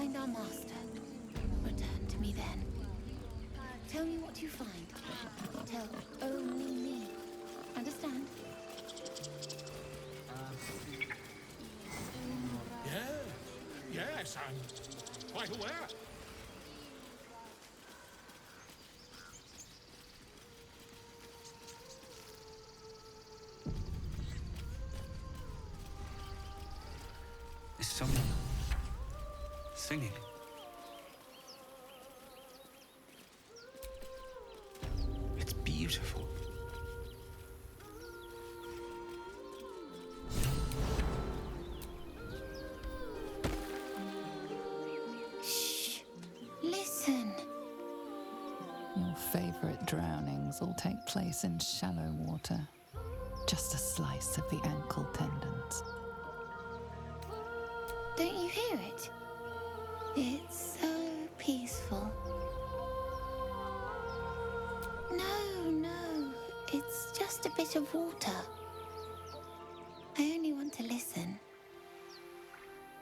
find our master. Return to me then. Tell me what you find. Tell only me. Understand? Yes, I'm quite aware. Is someone singing? It's beautiful. Shh. Listen. Your favorite drownings all take place in shallow water. Just a slice of the ankle tendons. Don't you hear it? It's so peaceful. No, it's just a bit of water. I only want to listen.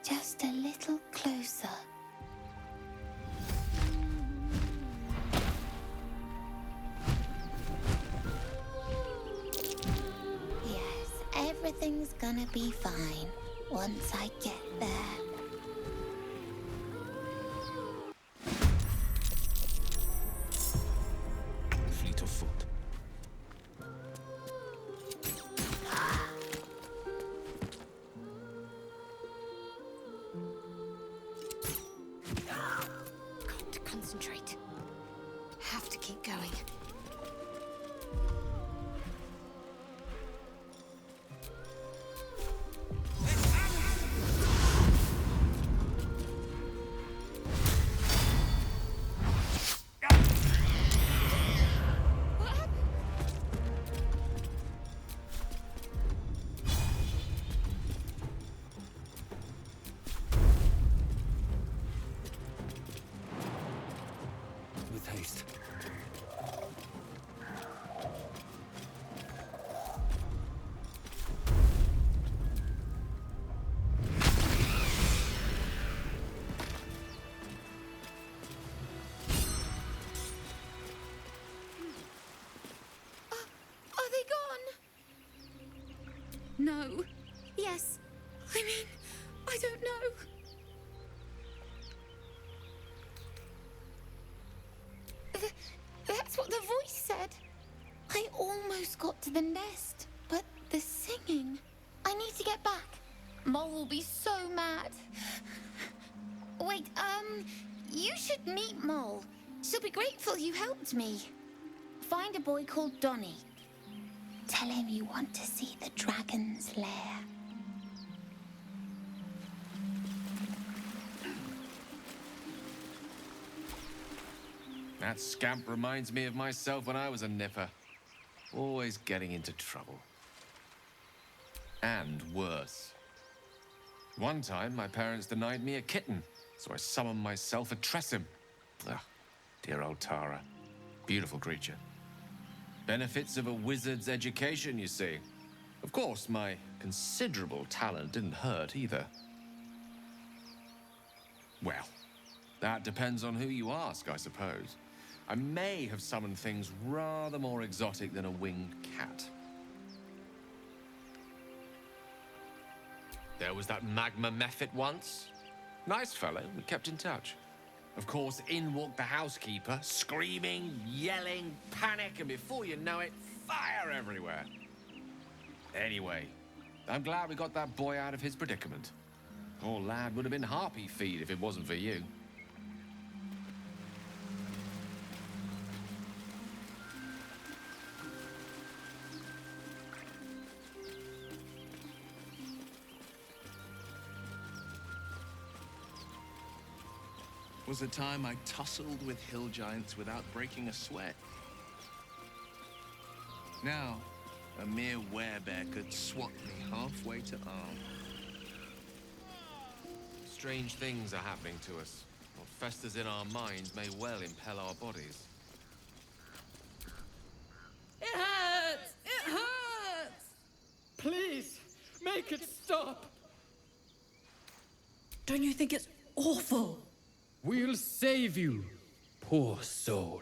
Just a little closer. Yes, everything's gonna be fine once I get there. Fleet of foot. Got to concentrate. Have to keep going. With haste. Are they gone? No. Yes. I mean, I don't know. That's what the voice said. I almost got to the nest, but the singing. I need to get back. Mole will be so mad. Wait, you should meet Mole. She'll be grateful you helped me. Find a boy called Donny. Tell him you want to see the dragon's lair. That scamp reminds me of myself when I was a nipper. Always getting into trouble. And worse. One time, my parents denied me a kitten, so I summoned myself a Tressim. Ah, dear old Tara. Beautiful creature. Benefits of a wizard's education, you see. Of course, my considerable talent didn't hurt either. Well, that depends on who you ask, I suppose. I may have summoned things rather more exotic than a winged cat. There was that magma mephit once. Nice fellow, we kept in touch. Of course, in walked the housekeeper, screaming, yelling, panic, and before you know it, fire everywhere. Anyway, I'm glad we got that boy out of his predicament. Poor lad would have been harpy feed if it wasn't for you. Was a time I tussled with hill giants without breaking a sweat. Now, a mere werebear could swat me halfway to arm. Strange things are happening to us. What festers in our minds may well impel our bodies. It hurts! It hurts! Please, make it stop! Don't you think it's awful We'll save you, poor soul.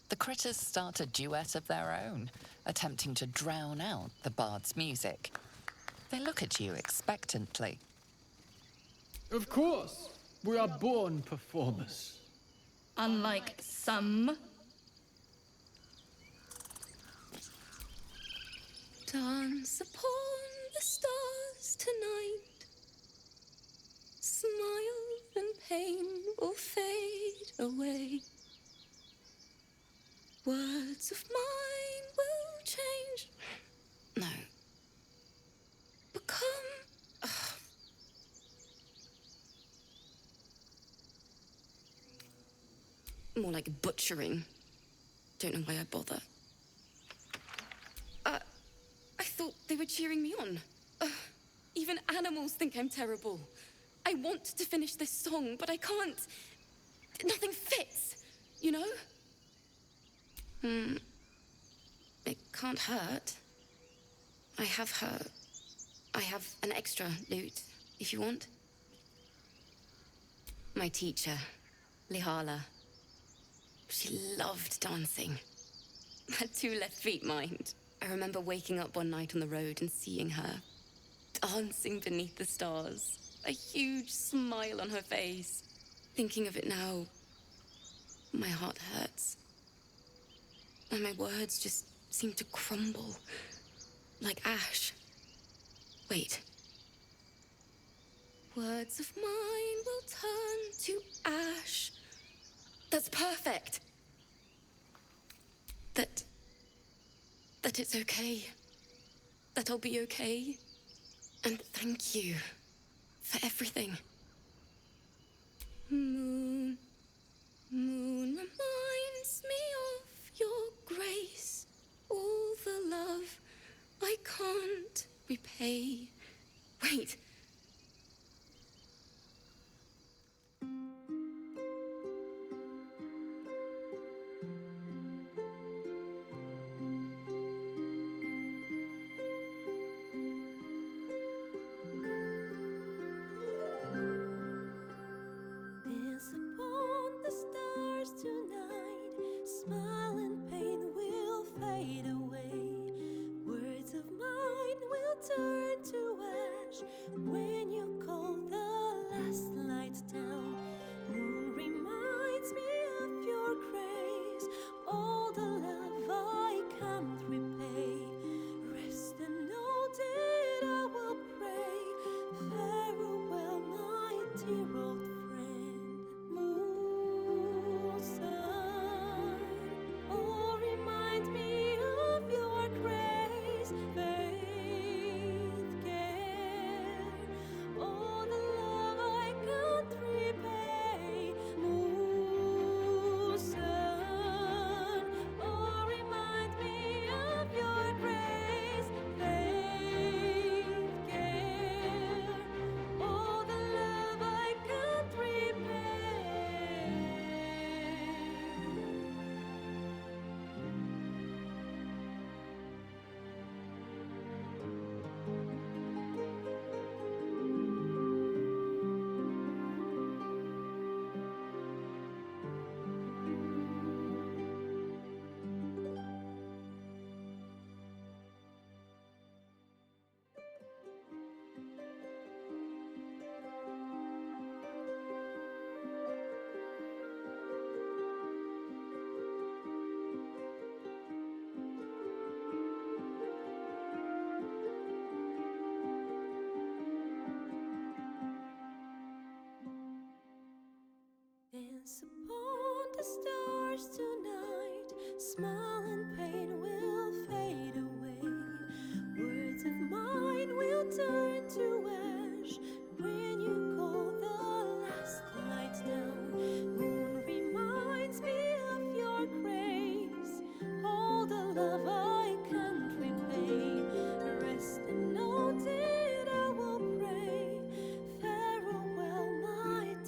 The critters start a duet of their own, attempting to drown out the bard's music. They look at you expectantly. Of course, we are born performers. Unlike some. Dance upon the stars tonight. Smile and pain will fade away. Words of mine will change. No. Become. More like butchering. Don't know why I bother. I thought they were cheering me on. Even animals think I'm terrible. I want to finish this song, but I can't. Nothing fits, you know? It can't hurt. I have an extra lute, if you want. My teacher, Lihala. She loved dancing. Had 2 left feet, mind. I remember waking up one night on the road and seeing her dancing beneath the stars. A huge smile on her face. Thinking of it now, my heart hurts. And my words just seem to crumble. Like ash. Wait. Words of mine will turn to ash. That's perfect. That it's okay. That I'll be okay. And thank you for everything. Moon, moon reminds me of your grace. All the love I can't repay. Wait. Dance upon the stars tonight. Smile and pain will fade away. Words of mine will turn to ash when you call the last lights down. Moon reminds me of your grace. All the love I can't repay. Rest and note it, I will pray. Farewell, my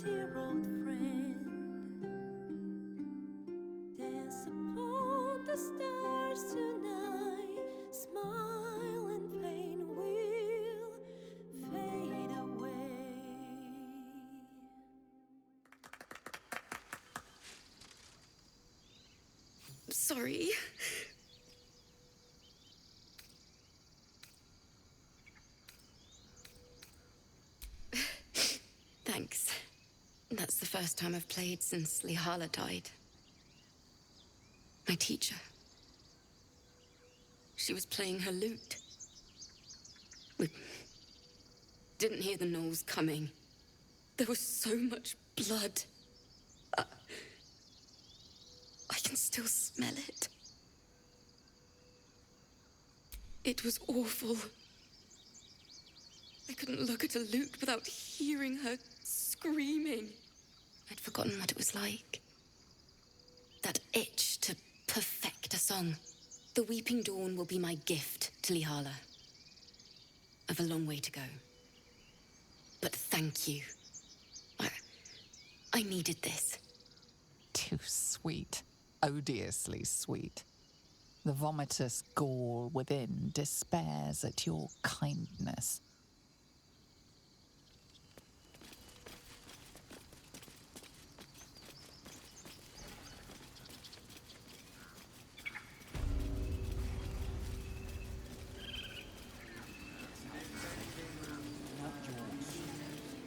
dear old friend. Dance upon the stars tonight. Smile and pain will sorry. Thanks. That's the first time I've played since Lihala died. My teacher. She was playing her lute. We didn't hear the gnolls coming. There was so much blood. I can still smell it. It was awful. I couldn't look at a lute without hearing her screaming. I'd forgotten what it was like. That itch to perfect a song. The Weeping Dawn will be my gift to Lihala. I've a long way to go. But thank you. I needed this. Too sweet. Odiously sweet. The vomitous gall within despairs at your kindness.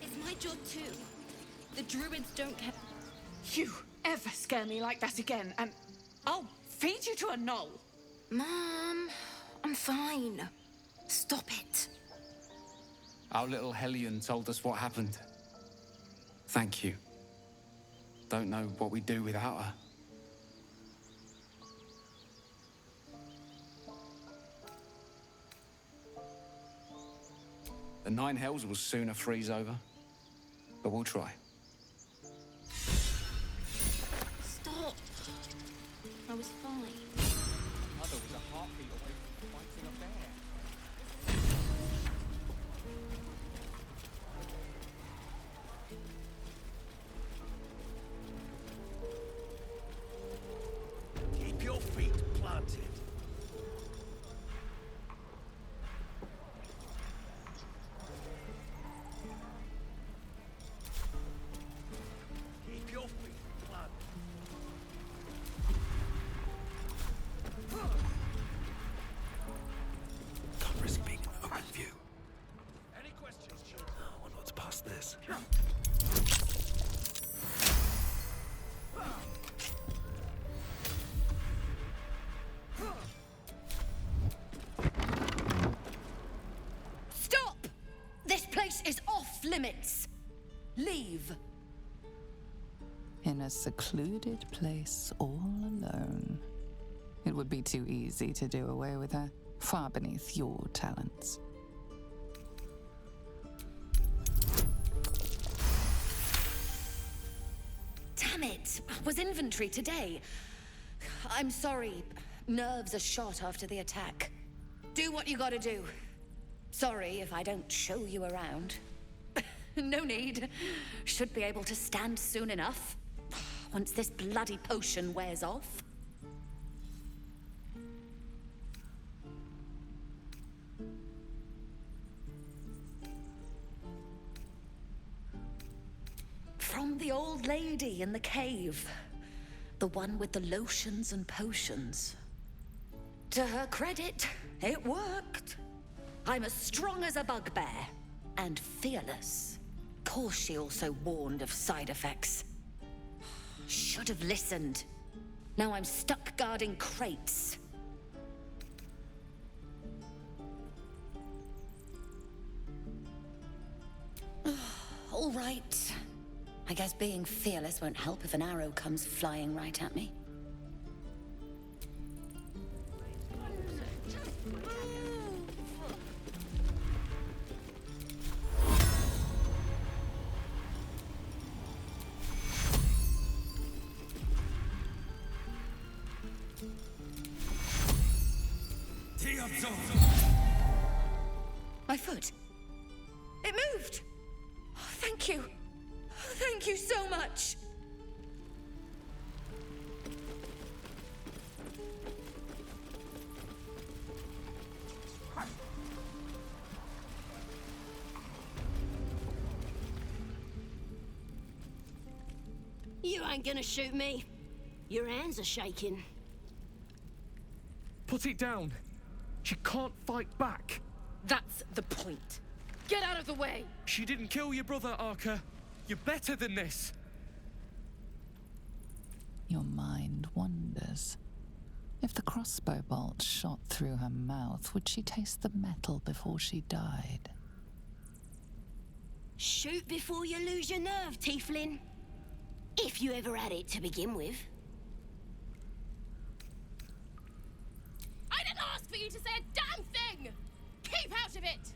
It's my job too. The druids don't care. You ever scare me like that again, and I'll feed you to a gnoll. Mom, I'm fine. Stop it. Our little Hellion told us what happened. Thank you. Don't know what we'd do without her. The Nine Hells will sooner freeze over, but we'll try. Stop. I was fine. Mother was a heartbeat away from fighting a bear. Keep your feet planted. Keep your feet planted. Can't risk being in open view. Any questions, children? I wonder what's past this. Stop! This place is off limits. Leave. In a secluded place all alone. It would be too easy to do away with her, far beneath your talents. Damn it! Was inventory today. I'm sorry. Nerves are shot after the attack. Do what you gotta do. Sorry if I don't show you around. No need. Should be able to stand soon enough. Once this bloody potion wears off. From the old lady in the cave. The one with the lotions and potions. To her credit, it worked. I'm as strong as a bugbear. And fearless. Course she also warned of side effects. Should have listened. Now I'm stuck guarding crates. All right. I guess being fearless won't help if an arrow comes flying right at me. My foot. It moved. Oh, thank you. Thank you so much. You ain't gonna shoot me. Your hands are shaking. Put it down. She can't fight back. That's the point. Get out of the way! She didn't kill your brother, Arka. You're better than this. Your mind wanders. If the crossbow bolt shot through her mouth, would she taste the metal before she died? Shoot before you lose your nerve, Tieflin. If you ever had it to begin with. I didn't ask for you to say a damn thing! Keep out of it!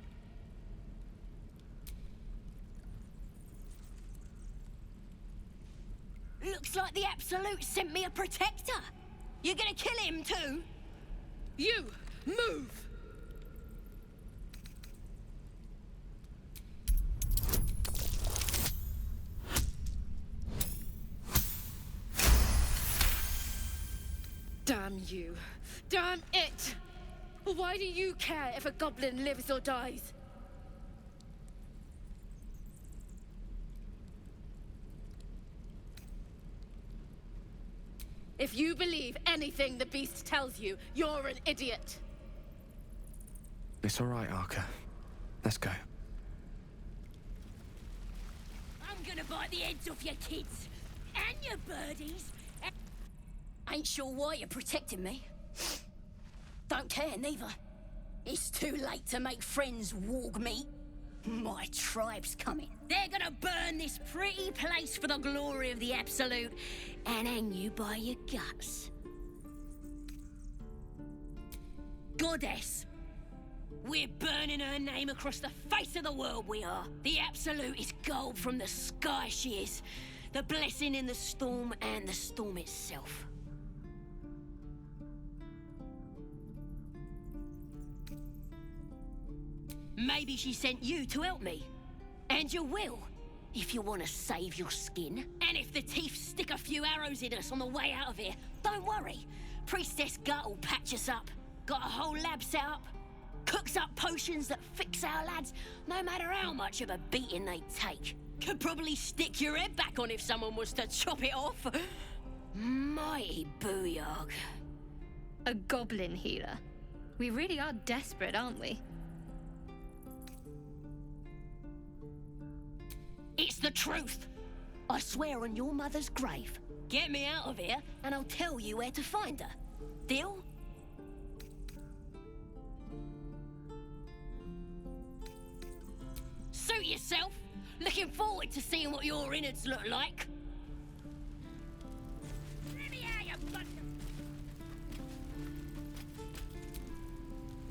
Looks like the Absolute sent me a protector. You're gonna kill him too? You, move! Damn you. Damn it! Why do you care if a goblin lives or dies? If you believe anything the beast tells you, you're an idiot. It's all right, Arka. Let's go. I'm gonna bite the heads off your kids and your birdies. Ain't sure why you're protecting me. Don't care neither. It's too late to make friends, warg meat. My tribe's coming. They're gonna burn this pretty place for the glory of the Absolute and hang you by your guts. Goddess. We're burning her name across the face of the world, we are. The Absolute is gold from the sky, she is. The blessing in the storm and the storm itself. Maybe she sent you to help me. And you will, if you want to save your skin. And if the teeth stick a few arrows in us on the way out of here, don't worry. Priestess Gut will patch us up. Got a whole lab set up. Cooks up potions that fix our lads, no matter how much of a beating they take. Could probably stick your head back on if someone was to chop it off. Mighty booyog. A goblin healer. We really are desperate, aren't we? It's the truth. I swear on your mother's grave. Get me out of here, and I'll tell you where to find her. Deal? Suit yourself. Looking forward to seeing what your innards look like. Let me out, you bunch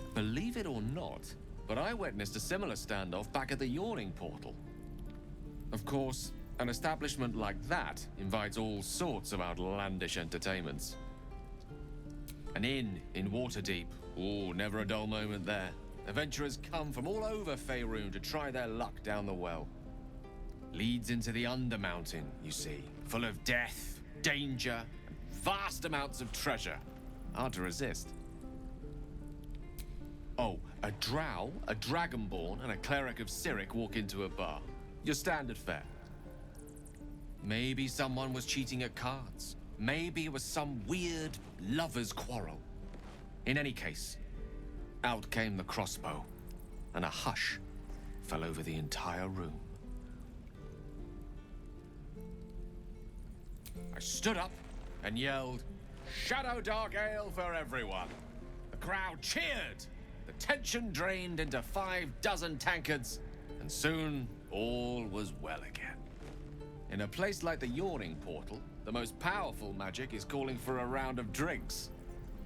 of... Believe it or not, but I witnessed a similar standoff back at the Yawning Portal. Of course, an establishment like that invites all sorts of outlandish entertainments. An inn in Waterdeep. Oh, never a dull moment there. Adventurers come from all over Faerun to try their luck down the well. Leads into the Undermountain, you see. Full of death, danger, and vast amounts of treasure. Hard to resist. Oh, a drow, a dragonborn, and a cleric of Cyric walk into a bar. Your standard fare. Maybe someone was cheating at cards. Maybe it was some weird lover's quarrel. In any case, out came the crossbow, and a hush fell over the entire room. I stood up and yelled, "Shadow Dark Ale for everyone!" The crowd cheered. The tension drained into 6 tankards, and soon all was well again. In a place like the Yawning Portal, the most powerful magic is calling for a round of drinks.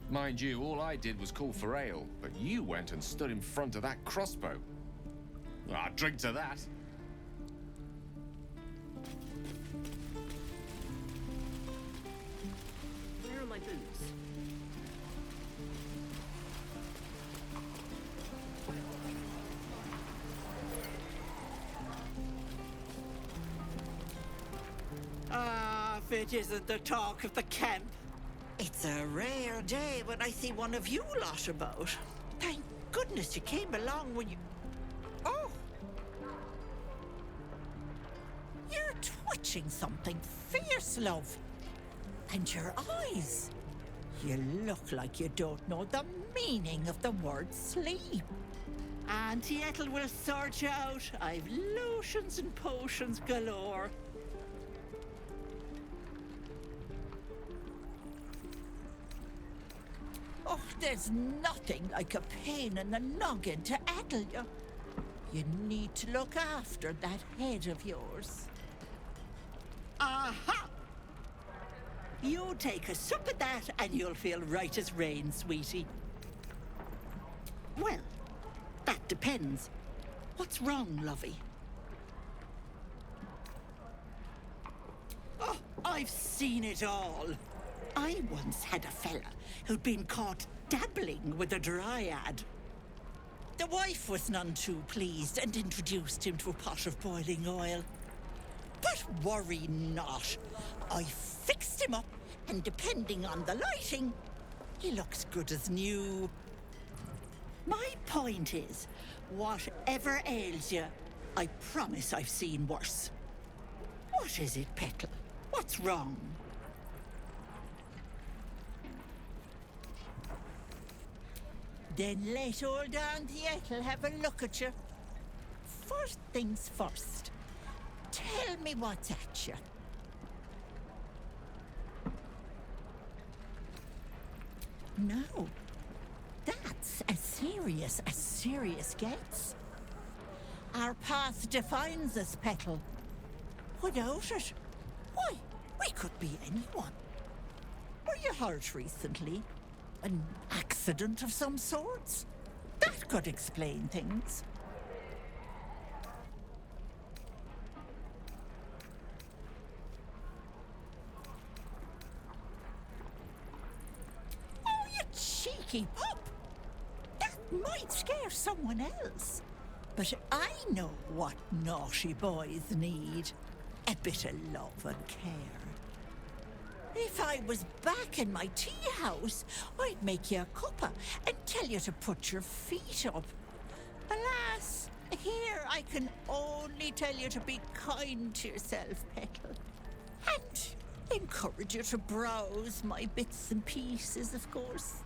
Mind you, all I did was call for ale, but you went and stood in front of that crossbow. I'd drink to that. Where are my boots? Ah, if it isn't the talk of the camp. It's a rare day when I see one of you lot about. Thank goodness you came along when you... Oh! You're twitching something fierce, love. And your eyes. You look like you don't know the meaning of the word sleep. Auntie Ethel will sort you out. I've lotions and potions galore. Oh, there's nothing like a pain in the noggin to addle you. You need to look after that head of yours. Aha! You take a sup of that and you'll feel right as rain, sweetie. Well, that depends. What's wrong, lovey? Oh, I've seen it all. I once had a fella who'd been caught dabbling with a dryad. The wife was none too pleased and introduced him to a pot of boiling oil. But worry not. I fixed him up, and depending on the lighting, he looks good as new. My point is, whatever ails you, I promise I've seen worse. What is it, Petal? What's wrong? Then let old Auntie Ethel have a look at you. First things first. Tell me what's at you. No. That's as serious gets. Our path defines us, Petal. Without it, why, we could be anyone. Were you hurt recently? An accident of some sorts? That could explain things. Oh, you cheeky pup! That might scare someone else. But I know what naughty boys need. A bit of love and care. If I was back in my tea house, I'd make you a cuppa and tell you to put your feet up. Alas, here I can only tell you to be kind to yourself, Petal. And encourage you to browse my bits and pieces, of course.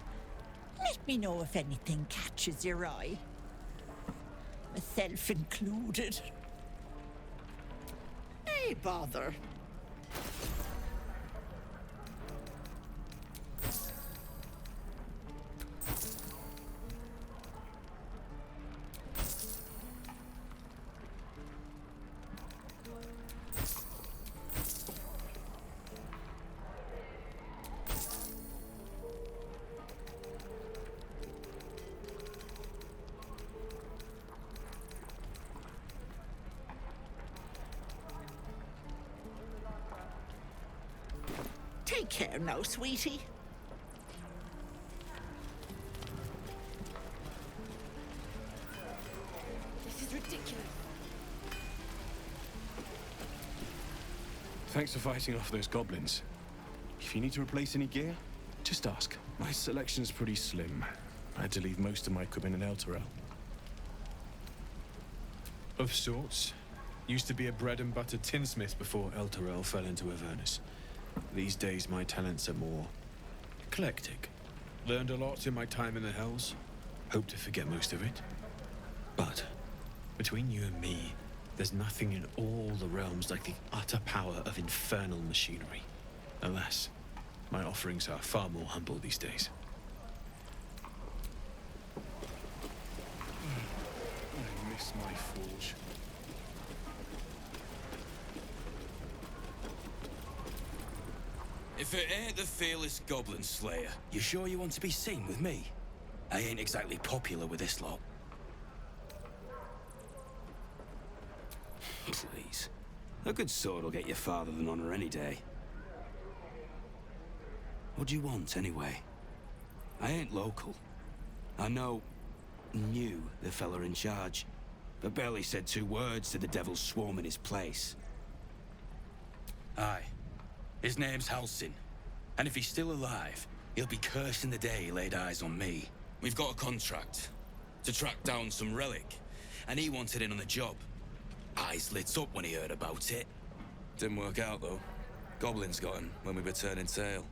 Let me know if anything catches your eye. Myself included. Hey, bother. Take care now, sweetie. This is ridiculous. Thanks for fighting off those goblins. If you need to replace any gear, just ask. My selection's pretty slim. I had to leave most of my equipment in Elturel. Of sorts. Used to be a bread and butter tinsmith before Elturel fell into Avernus. These days my talents are more eclectic. Learned a lot in my time in the Hells. Hope to forget most of it. But between you and me, there's nothing in all the realms like the utter power of infernal machinery. Alas, my offerings are far more humble these days. I miss my forge. If it ain't the fearless Goblin Slayer, you sure you want to be seen with me? I ain't exactly popular with this lot. Please. A good sword will get you farther than honor any day. What do you want, anyway? I ain't local. I knew the fella in charge, but barely said 2 words to the devil's swarm in his place. Aye. His name's Halsin, and if he's still alive, he'll be cursing the day he laid eyes on me. We've got a contract to track down some relic, and he wanted in on the job. Eyes lit up when he heard about it. Didn't work out, though. Goblins got him when we were turning tail.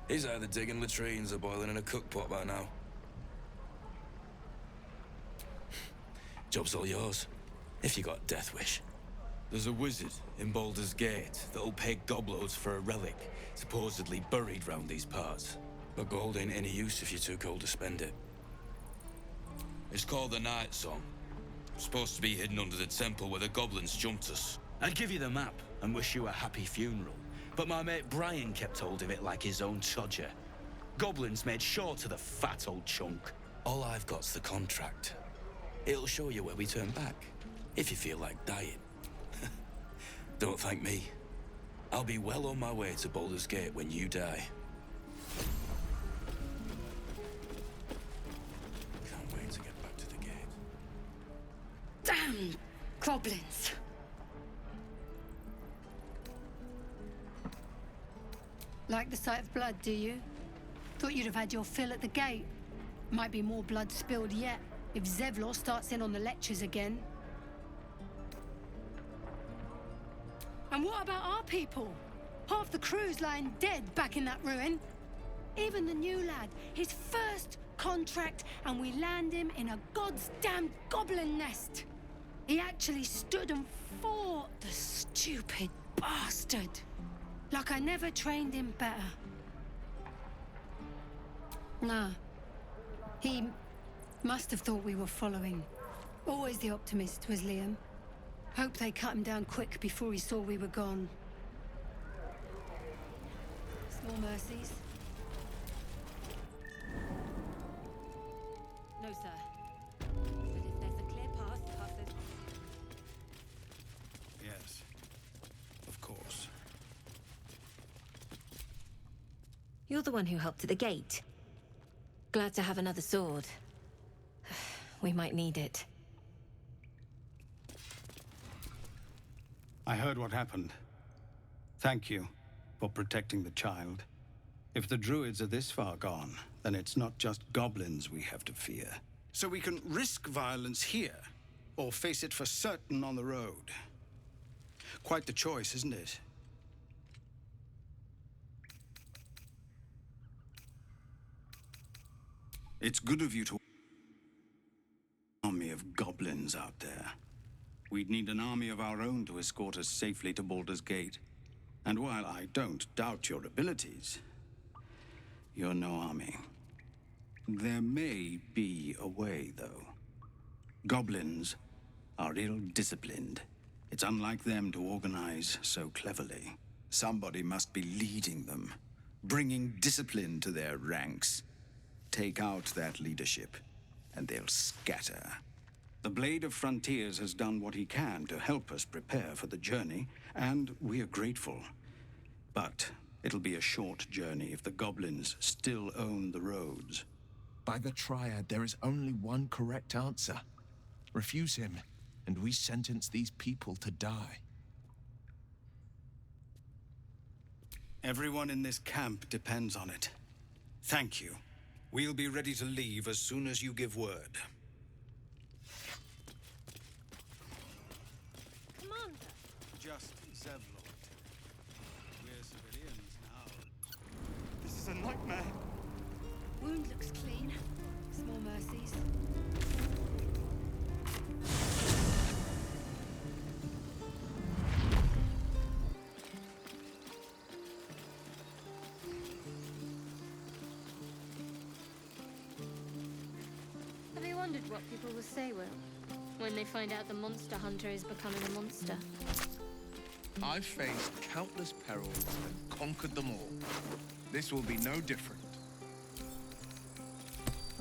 He's either digging latrines or boiling in a cookpot by now. Job's all yours, if you got a death wish. There's a wizard in Baldur's Gate that'll pay gobloads for a relic, supposedly buried round these parts. But gold ain't any use if you're too cold to spend it. It's called the Night Song. Supposed to be hidden under the temple where the goblins jumped us. I'd give you the map and wish you a happy funeral, but my mate Brian kept hold of it like his own Todger. Goblins made sure to the fat old chunk. All I've got's the contract. It'll show you where we turn back, if you feel like dying. Don't thank me. I'll be well on my way to Baldur's Gate when you die. Can't wait to get back to the gate. Damn goblins! Like the sight of blood, do you? Thought you'd have had your fill at the gate. Might be more blood spilled yet, if Zevlor starts in on the lectures again. And what about our people? Half the crew's lying dead back in that ruin. Even the new lad, his first contract, and we land him in a god's damned goblin nest. He actually stood and fought, the stupid bastard. Like I never trained him better. Nah. He must have thought we were following. Always the optimist was Liam. Hope they cut him down quick before he saw we were gone. Small mercies. No, sir. But if there's a clear path past those... Yes, of course. You're the one who helped at the gate. Glad to have another sword. We might need it. I heard what happened. Thank you for protecting the child. If the druids are this far gone, then it's not just goblins we have to fear. So we can risk violence here, or face it for certain on the road. Quite the choice, isn't it? It's good of you to... army of goblins out there. We'd need an army of our own to escort us safely to Baldur's Gate. And while I don't doubt your abilities, you're no army. There may be a way, though. Goblins are ill-disciplined. It's unlike them to organize so cleverly. Somebody must be leading them, bringing discipline to their ranks. Take out that leadership, and they'll scatter. The Blade of Frontiers has done what he can to help us prepare for the journey, and we are grateful. But it'll be a short journey if the goblins still own the roads. By the Triad, there is only one correct answer. Refuse him, and we sentence these people to die. Everyone in this camp depends on it. Thank you. We'll be ready to leave as soon as you give word. Just Zevlor. We're civilians now. This is a nightmare. Wound looks clean. Small mercies. Have you wondered what people will say, Will, when they find out the monster hunter is becoming a monster? I've faced countless perils and conquered them all. This will be no different.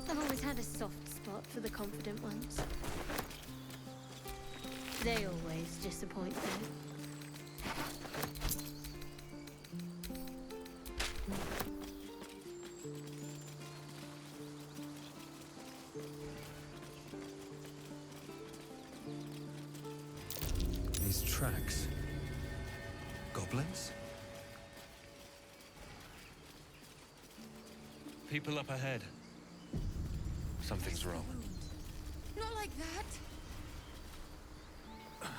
I've always had a soft spot for the confident ones. They always disappoint me. These tracks. Goblins? People up ahead. Something's wrong. Not like that.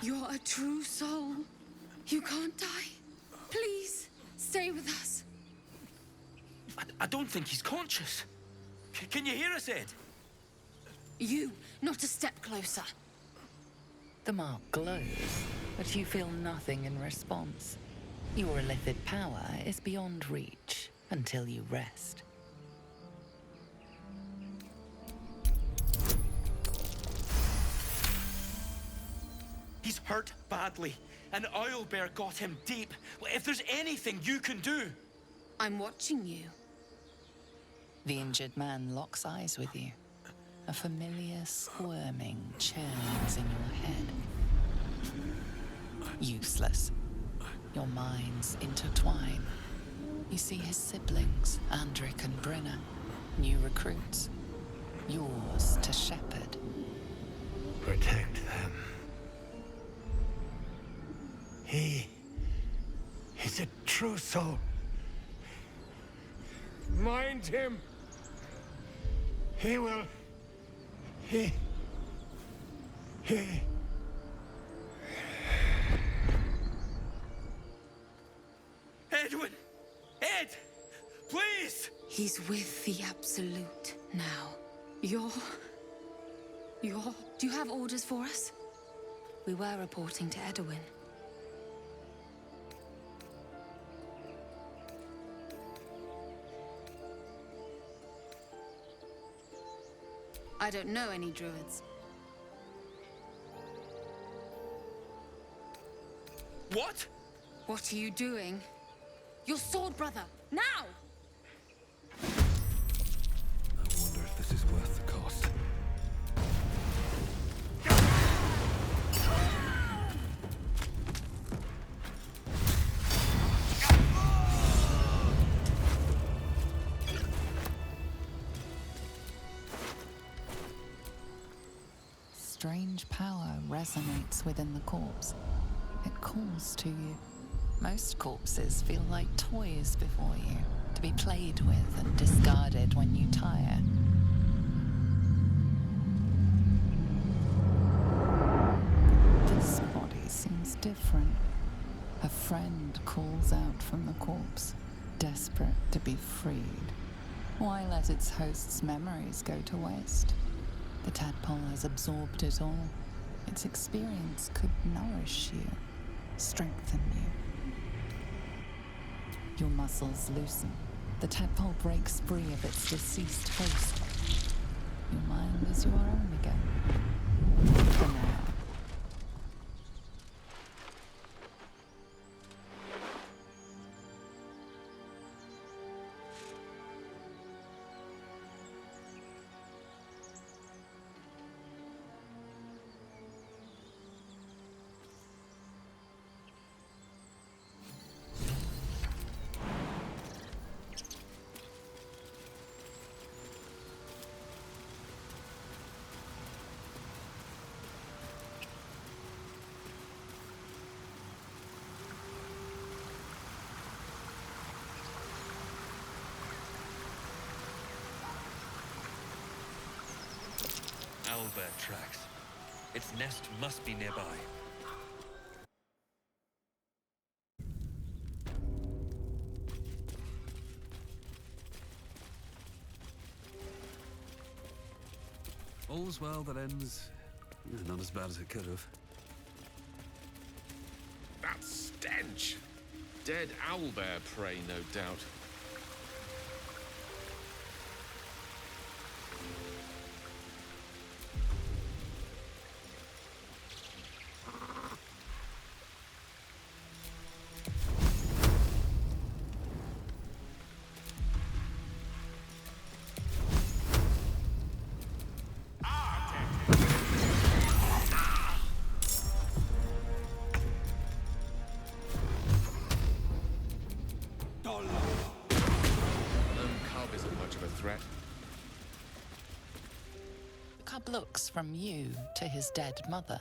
You're a true soul. You can't die. Please, stay with us. I don't think he's conscious. Can you hear us, Ed? You, not a step closer. The mark glows, but you feel nothing in response. Your illithid power is beyond reach until you rest. He's hurt badly. An owlbear got him deep. If there's anything you can do... I'm watching you. The injured man locks eyes with you. A familiar squirming churns in your head. Useless. Your minds intertwine. You see his siblings, Andric and Brenna, new recruits. Yours to shepherd. Protect them. He is a true soul. Mind him. He will... He... Edwin! Ed! Please! He's with the Absolute now. You're... Do you have orders for us? We were reporting to Edwin. I don't know any druids. What? What are you doing? Your sword, brother! Now! I wonder if this is worth the cost. Strange power resonates within the corpse. It calls to you. Most corpses feel like toys before you, to be played with and discarded when you tire. This body seems different. A friend calls out from the corpse, desperate to be freed. Why let its host's memories go to waste? The tadpole has absorbed it all. Its experience could nourish you, strengthen you. Your muscles loosen. The tadpole breaks free of its deceased host. Your mind is your own again. For now. Owlbear tracks. Its nest must be nearby. All's well that ends. Not as bad as it could have. That stench! Dead owlbear prey, no doubt. The cub looks from you to his dead mother.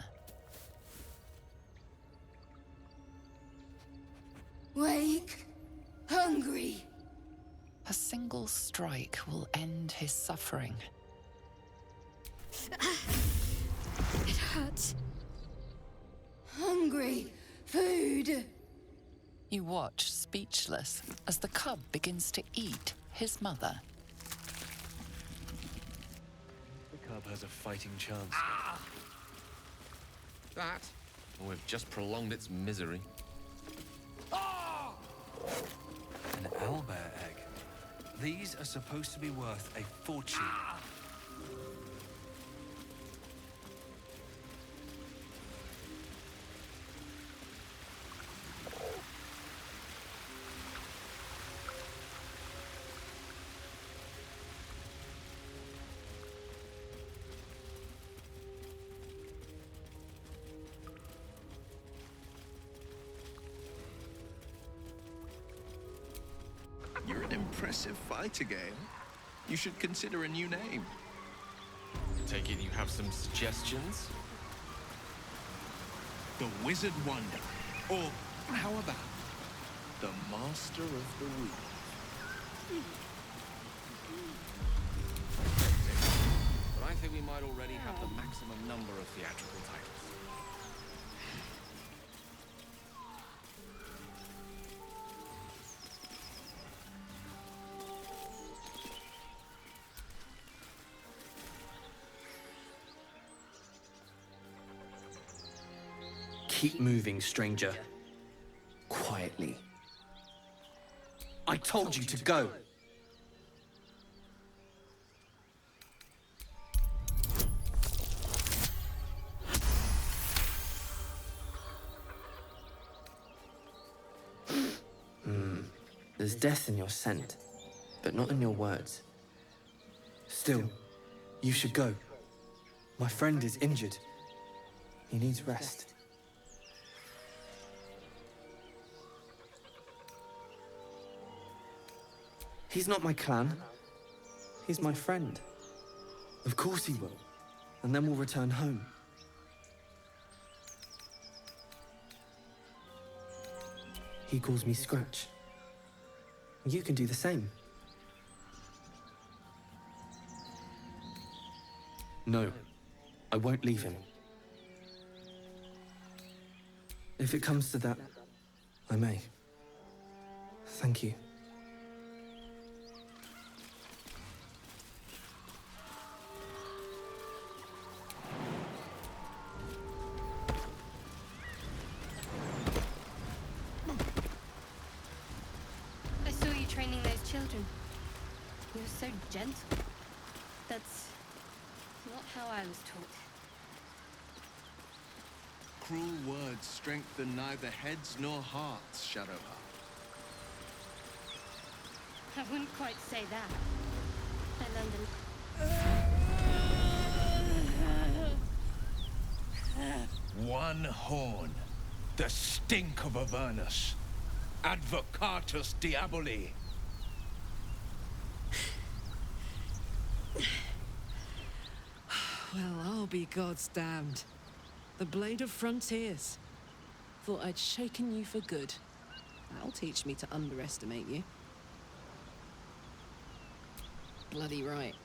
Wake! Hungry! A single strike will end his suffering. It hurts. Hungry! Food! You watch, speechless, as the cub begins to eat, his mother. The cub has a fighting chance. That, or we've just prolonged its misery. An owlbear egg. These are supposed to be worth a fortune. You're an impressive fighter, Gale. You should consider a new name. Take it you have some suggestions? The Wizard Wonder. Or how about the Master of the Weave? But I think we might already have the maximum number of theatrical titles. Keep moving, stranger. Quietly. I told you to go. There's death in your scent, but not in your words. Still, you should go. My friend is injured. He needs rest. He's not my clan. He's my friend. Of course he will. And then we'll return home. He calls me Scratch. You can do the same. No, I won't leave him. If it comes to that, I may. Thank you. I saw you training those children. You were so gentle. That's not how I was taught. Cruel words strengthen neither heads nor hearts, Shadowheart. I wouldn't quite say that. I learned One horn. The stink of Avernus. Advocatus Diaboli. Well, I'll be God's damned. The Blade of Frontiers. Thought I'd shaken you for good. That'll teach me to underestimate you. Bloody right.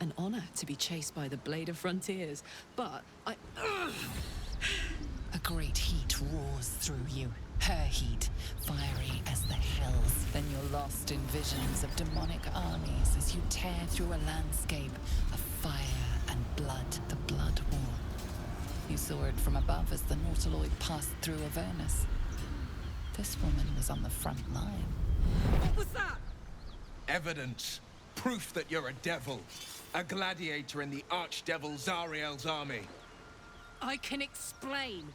An honor to be chased by the Blade of Frontiers, but I... A great heat roars through you. Her heat, fiery as the hells. Then you're lost in visions of demonic armies as you tear through a landscape of fire and blood, the Blood War. You saw it from above as the Nautiloid passed through Avernus. This woman was on the front line. What was that? Evidence. Proof that you're a devil. A gladiator in the archdevil Zariel's army. I can explain,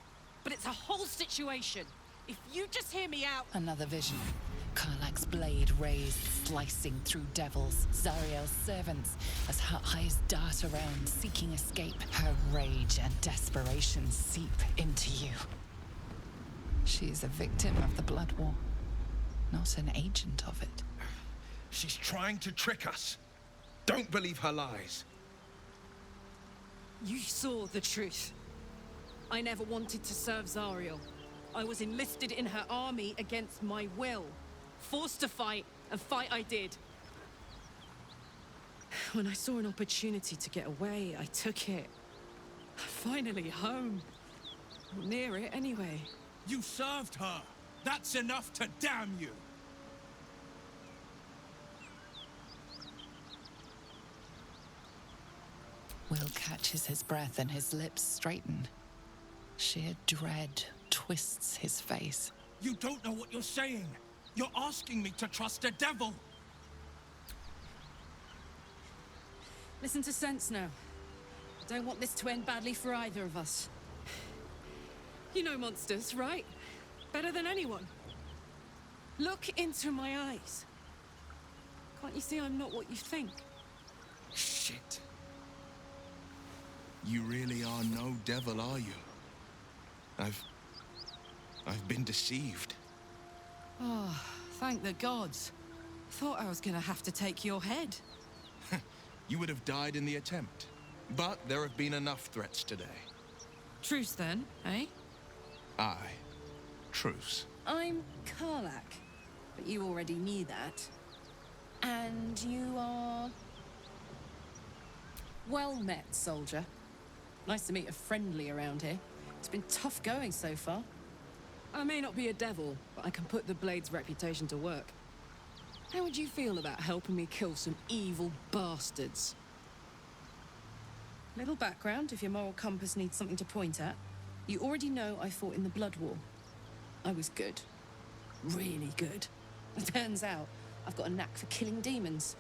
but it's a whole situation. If you just hear me out... Another vision. Karlach's blade raised, slicing through devils, Zariel's servants, as her eyes dart around, seeking escape. Her rage and desperation seep into you. She is a victim of the Blood War, not an agent of it. She's trying to trick us. Don't believe her lies. You saw the truth. I never wanted to serve Zariel. I was enlisted in her army against my will. Forced to fight, and fight I did. When I saw an opportunity to get away, I took it. Finally home. Near it, anyway. You served her. That's enough to damn you. Will catches his breath and his lips straighten. Sheer dread twists his face. You don't know what you're saying. You're asking me to trust a devil. Listen to sense now. I don't want this to end badly for either of us. You know monsters, right? Better than anyone. Look into my eyes. Can't you see I'm not what you think? Shit. You really are no devil, are you? I've been deceived. Oh, thank the gods. Thought I was gonna have to take your head. You would have died in the attempt. But there have been enough threats today. Truce then, eh? Aye. Truce. I'm Karlak, but you already knew that. And you are... Well met, soldier. Nice to meet a friendly around here. It's been tough going so far. I may not be a devil, but I can put the Blade's reputation to work. How would you feel about helping me kill some evil bastards? Little background, if your moral compass needs something to point at. You already know I fought in the Blood War. I was good. Really good. It turns out I've got a knack for killing demons.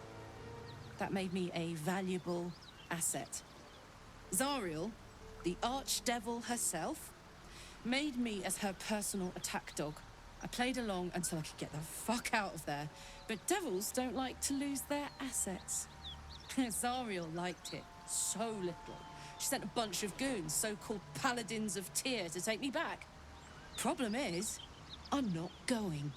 That made me a valuable asset. Zariel, the archdevil herself, made me as her personal attack dog. I played along until I could get the fuck out of there. But devils don't like to lose their assets. Zariel liked it so little. She sent a bunch of goons, so-called paladins of Tyr, to take me back. Problem is, I'm not going.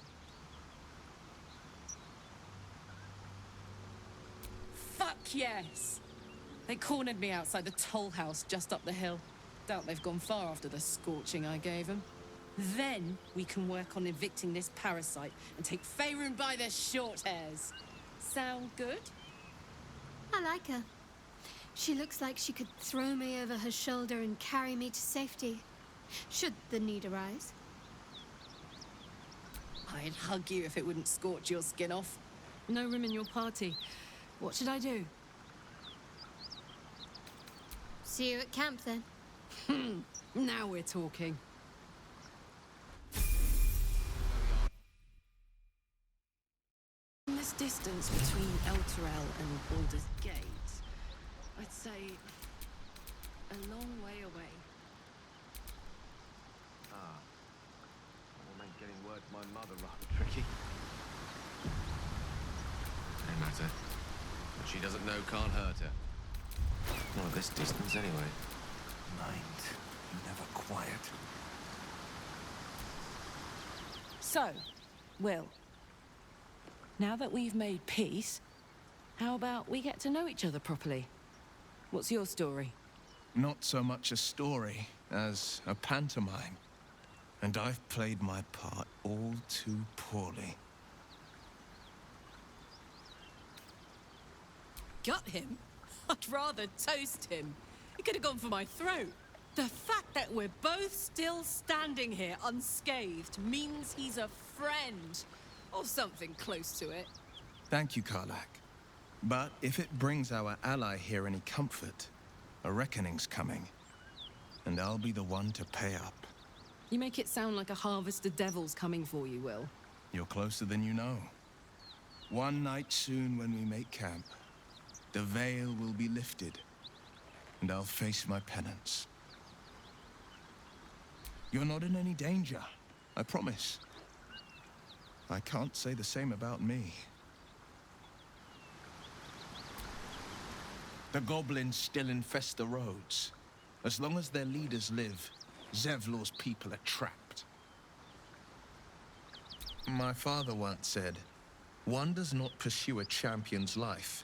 Fuck yes! They cornered me outside the toll house just up the hill. Doubt they've gone far after the scorching I gave them. Then we can work on evicting this parasite and take Faerun by their short hairs. Sound good? I like her. She looks like she could throw me over her shoulder and carry me to safety, should the need arise. I'd hug you if it wouldn't scorch your skin off. No room in your party. What should I do? See you at camp then. Now we're talking. In this distance between Elturel and Baldur's Gate, I'd say a long way away. Ah. That will make getting word to my mother rather tricky. No matter. What she doesn't know can't hurt her. Not at this distance, anyway. Mind, never quiet. So, Will, now that we've made peace, how about we get to know each other properly? What's your story? Not so much a story as a pantomime. And I've played my part all too poorly. Gut him? I'd rather toast him. He could have gone for my throat. The fact that we're both still standing here unscathed means he's a friend. Or something close to it. Thank you, Karlak. But if it brings our ally here any comfort, a reckoning's coming. And I'll be the one to pay up. You make it sound like a harvest of devils coming for you, Will. You're closer than you know. One night soon when we make camp, the veil will be lifted, and I'll face my penance. You're not in any danger, I promise. I can't say the same about me. The goblins still infest the roads. As long as their leaders live, Zevlor's people are trapped. My father once said, one does not pursue a champion's life.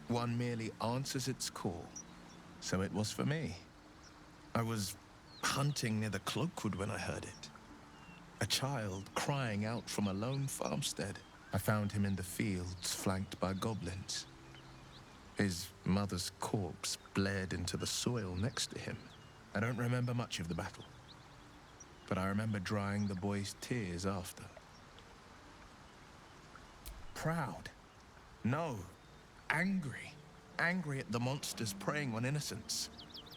One merely answers its call. So it was for me. I was hunting near the Cloakwood when I heard it. A child crying out from a lone farmstead. I found him in the fields, flanked by goblins. His mother's corpse bled into the soil next to him. I don't remember much of the battle, but I remember drying the boy's tears after. Proud? No. Angry. Angry at the monsters preying on innocents.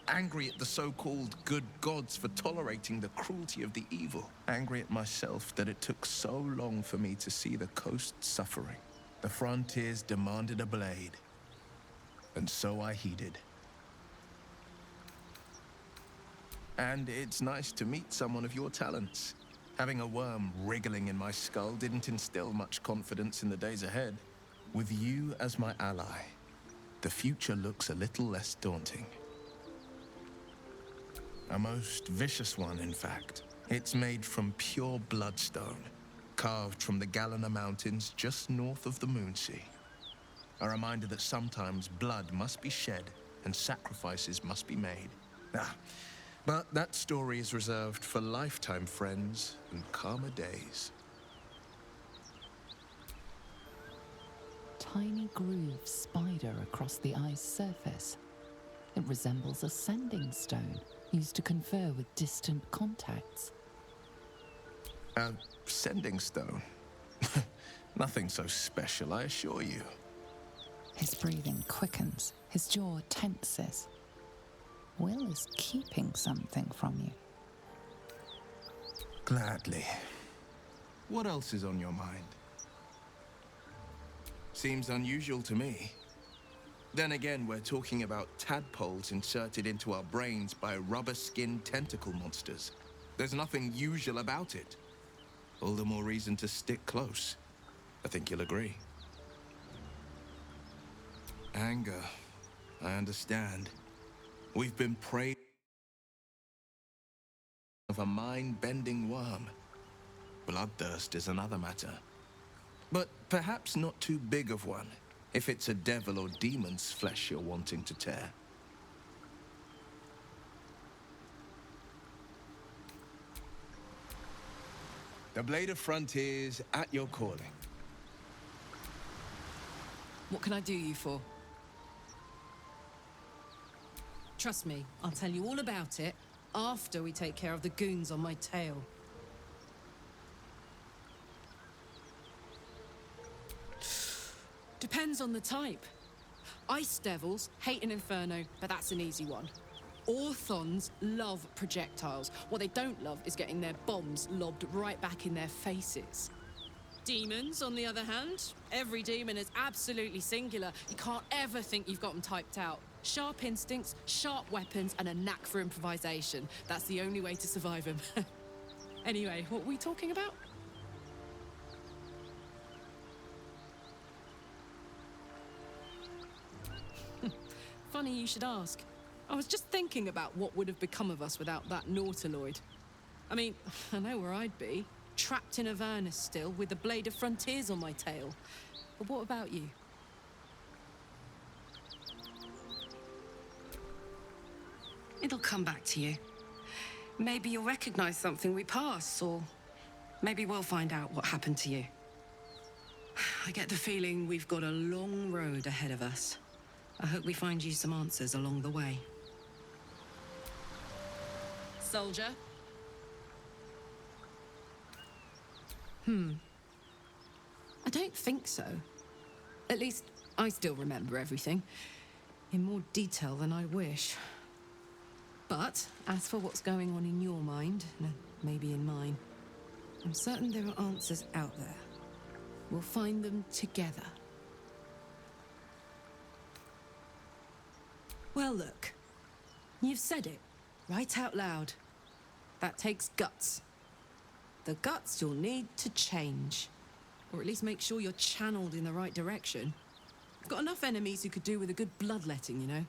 Angry at the so-called good gods for tolerating the cruelty of the evil. Angry at myself that it took so long for me to see the coast suffering. The frontiers demanded a blade, and so I heeded. And it's nice to meet someone of your talents. Having a worm wriggling in my skull didn't instill much confidence in the days ahead. With you as my ally, the future looks a little less daunting. A most vicious one, in fact. It's made from pure bloodstone, carved from the Galena Mountains just north of the Moonsea. A reminder that sometimes blood must be shed and sacrifices must be made. But that story is reserved for lifetime friends and calmer days. Tiny grooves spider across the ice surface. It resembles a sending stone used to confer with distant contacts. A sending stone? Nothing so special, I assure you. His breathing quickens, his jaw tenses. Will is keeping something from you. Gladly. What else is on your mind? Seems unusual to me. Then again, we're talking about tadpoles inserted into our brains by rubber-skinned tentacle monsters. There's nothing usual about it. All the more reason to stick close. I think you'll agree. Anger. I understand. We've been prey of a mind-bending worm. Bloodthirst is another matter. But perhaps not too big of one, if it's a devil or demon's flesh you're wanting to tear. The Blade of Frontiers at your calling. What can I do you for? Trust me, I'll tell you all about it after we take care of the goons on my tail. Depends on the type. Ice devils hate an inferno, but that's an easy one. Orthons love projectiles. What they don't love is getting their bombs lobbed right back in their faces. Demons, on the other hand, every demon is absolutely singular. You can't ever think you've got them typed out. Sharp instincts, sharp weapons, and a knack for improvisation. That's the only way to survive them. Anyway, what were we talking about? Funny you should ask. I was just thinking about what would have become of us without that Nautiloid. I mean, I know where I'd be. Trapped in Avernus still, with the Blade of Frontiers on my tail. But what about you? It'll come back to you. Maybe you'll recognize something we pass, or maybe we'll find out what happened to you. I get the feeling we've got a long road ahead of us. I hope we find you some answers along the way. Soldier? I don't think so. At least, I still remember everything. In more detail than I wish. But, as for what's going on in your mind, and maybe in mine, I'm certain there are answers out there. We'll find them together. Well, look. You've said it, right out loud. That takes guts. The guts you'll need to change. Or at least make sure you're channeled in the right direction. I've got enough enemies who could do with a good bloodletting, you know?